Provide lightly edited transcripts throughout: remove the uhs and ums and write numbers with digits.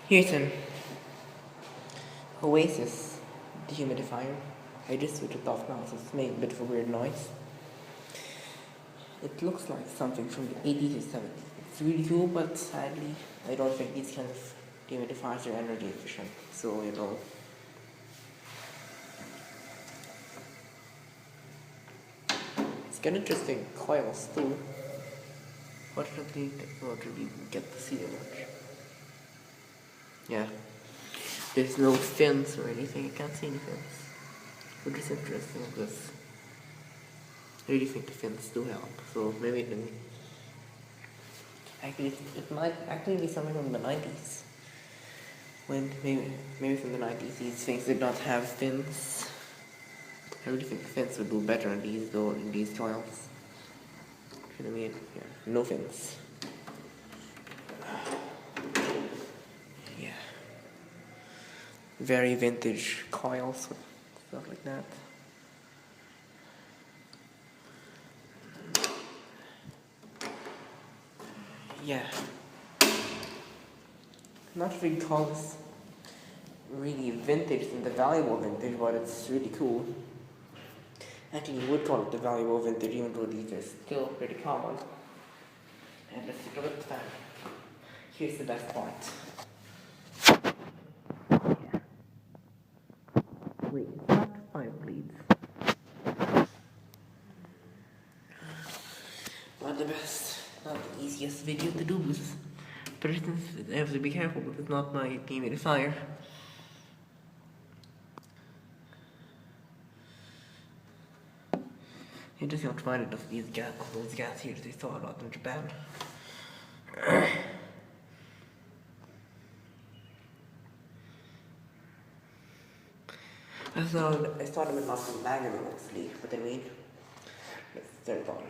Here's an Oasis dehumidifier. I just switched it off now, so it's making a bit of a weird noise. It looks like something from the 80s or 70s. It's really cool, but sadly, I don't think these kind of dehumidifiers are energy efficient. So, it's got interesting coils too. Fortunately, I don't really get to see it much. Yeah. There's no fins or anything, I can't see any fins. Which is interesting because I really think the fins do help. So maybe it can actually, it might actually be something from the 90s. When maybe from the 90s these things did not have fins. I really think the fins would do better in these though, in these coils. You know what I mean? Yeah, no fins. Yeah. Very vintage coils with stuff like that. Yeah. Not sure if you call this really vintage and the valuable vintage, but it's really cool. Actually, you would call it the valuable vintage, even though these are still pretty common. And let's take a look at that. Here's the best part. Yeah. Wait, it's not 5 bleeds. Not the best, not the easiest video to do because, for instance, I have to be careful because it's not my dehumidifier. You just don't find enough of those gas heaters they saw a lot in Japan. I saw them in Austin magazine mostly, but I mean, let's turn it on.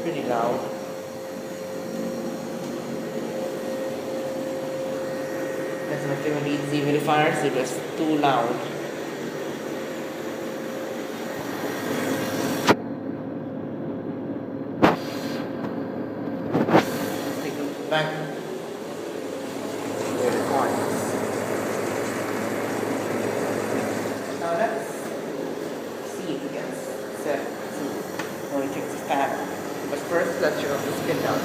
Pretty loud. That's my thing with these dehumidifiers, they're just too loud. Take a look back. There the coins. Now let's see if we can set to only takes a fan. But first let's turn off the spin down.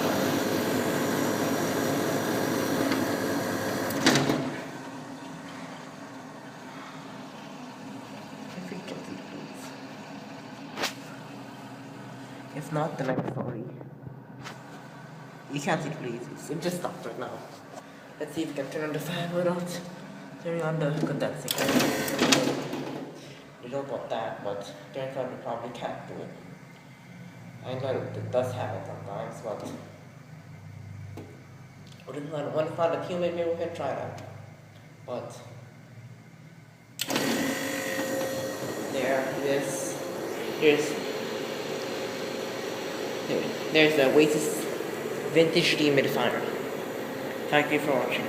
If not, then I'm sorry. You can't see it, please. It just stopped right now. Let's see if we can turn on the fan without turning on the condensing. You don't want that, but turns out you probably can't do it. I know it does happen sometimes, but when it's not a humid, maybe we can try that. But there's a Oasis vintage dehumidifier. Thank you for watching.